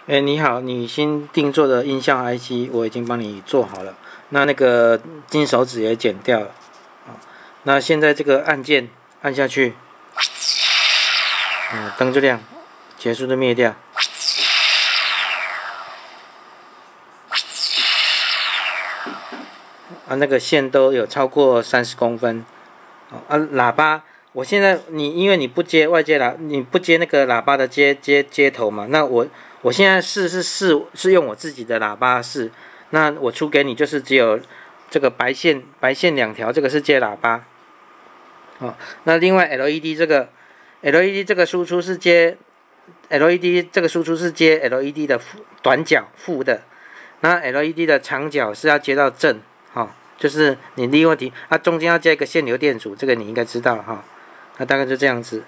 哎，你好，你新定做的音效 IC 我已经帮你做好了，那个金手指也剪掉了。那现在这个按键按下去，灯就亮，结束就灭掉。那个线都有超过30公分。喇叭，我现在因为你不接外接你不接那个喇叭的接头嘛，那我现在是用我自己的喇叭试，那我出给你就是只有这个白线2条，这个是接喇叭。那另外 LED 这个输出是接 LED 这个输出是接 LED 的短角负的，那 LED 的长角是要接到正，就是你利用题，中间要加一个限流电阻，这个你应该知道哈。那大概就这样子。